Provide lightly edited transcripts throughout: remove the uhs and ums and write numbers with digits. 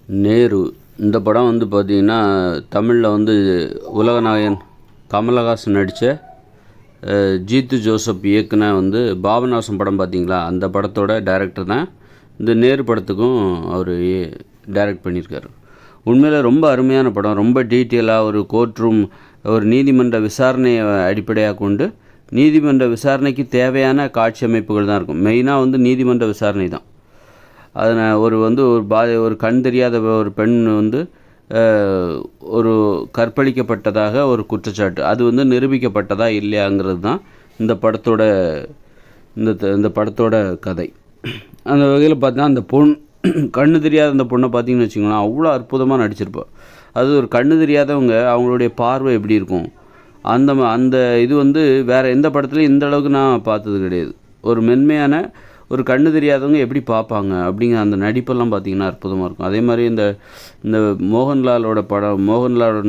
நேரு இந்த படம் வந்து பார்த்திங்கன்னா தமிழில் வந்து உலகநாயகன் கமலஹாசன் நடித்த ஜீத்து ஜோசப் இயக்குன வந்து பாபநாசம் படம் பார்த்திங்களா, அந்த படத்தோட டைரக்டர் தான் இந்த நேரு படத்துக்கும் அவர் டைரக்ட் பண்ணியிருக்காரு. உண்மையில் ரொம்ப அருமையான படம். ரொம்ப டீட்டெயிலாக ஒரு கோர்ட் ரூம், ஒரு நீதிமன்ற விசாரணையை அடிப்படையாக கொண்டு நீதிமன்ற விசாரணைக்கு தேவையான காட்சி அமைப்புகள் தான் இருக்கும். மெயினாக வந்து நீதிமன்ற விசாரணை தான். அதில் ஒரு கண் தெரியாத ஒரு பெண் வந்து ஒரு கற்பழிக்கப்பட்டதாக ஒரு குற்றச்சாட்டு, அது வந்து நிரூபிக்கப்பட்டதா இல்லையாங்கிறது தான் இந்த படத்தோட கதை. அந்த வகையில் பார்த்தீங்கன்னா அந்த கண்ணு தெரியாத அந்த பொண்ணை பார்த்தீங்கன்னு வச்சுக்கோங்களேன், அவ்வளோ அற்புதமாக நடிச்சிருப்போம். அது ஒரு கண்ணு தெரியாதவங்க, அவங்களுடைய பார்வை எப்படி இருக்கும், அந்த இது வந்து வேறு எந்த படத்துலையும் இந்த அளவுக்கு நான் பார்த்தது கிடையாது. ஒரு மென்மையான ஒரு கண்ணு தெரியாதவங்க எப்படி பார்ப்பாங்க அப்படிங்கிற அந்த நடிப்பெல்லாம் பார்த்திங்கன்னா அற்புதமாக இருக்கும். அதே மாதிரி இந்த மோகன்லாலோட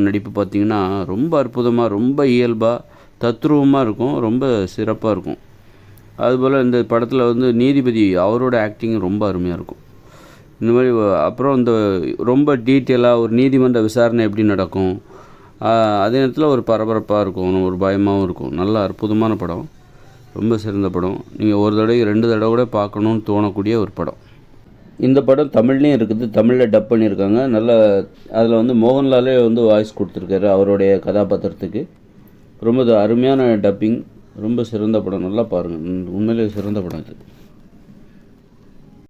நடிப்பு பார்த்திங்கன்னா ரொம்ப அற்புதமாக, ரொம்ப இயல்பாக, தத்ரூபமாக இருக்கும், ரொம்ப சிறப்பாக இருக்கும். அதுபோல் இந்த படத்தில் வந்து நீதிபதி அவரோட ஆக்டிங் ரொம்ப அருமையாக இருக்கும். இந்த மாதிரி அப்புறம் இந்த ரொம்ப டீட்டெயிலாக ஒரு நீதிமன்ற விசாரணை எப்படி நடக்கும், அதே நேரத்தில் ஒரு பரபரப்பாக இருக்கும், ஒரு பயமாகவும் இருக்கும். நல்ல அற்புதமான படம், ரொம்ப சிறந்த படம். நீங்கள் ஒரு தடவை 2 தடவை கூட பார்க்கணுன்னு தோணக்கூடிய ஒரு படம். இந்த படம் தமிழ்லேயும் இருக்குது, தமிழில் டப் பண்ணியிருக்காங்க. நல்ல அதில் வந்து மோகன்லாலே வந்து வாய்ஸ் கொடுத்துருக்காரு அவருடைய கதாபாத்திரத்துக்கு. ரொம்ப அருமையான டப்பிங், ரொம்ப சிறந்த படம். நல்லா பாருங்கள், உண்மையிலே சிறந்த படம் இது.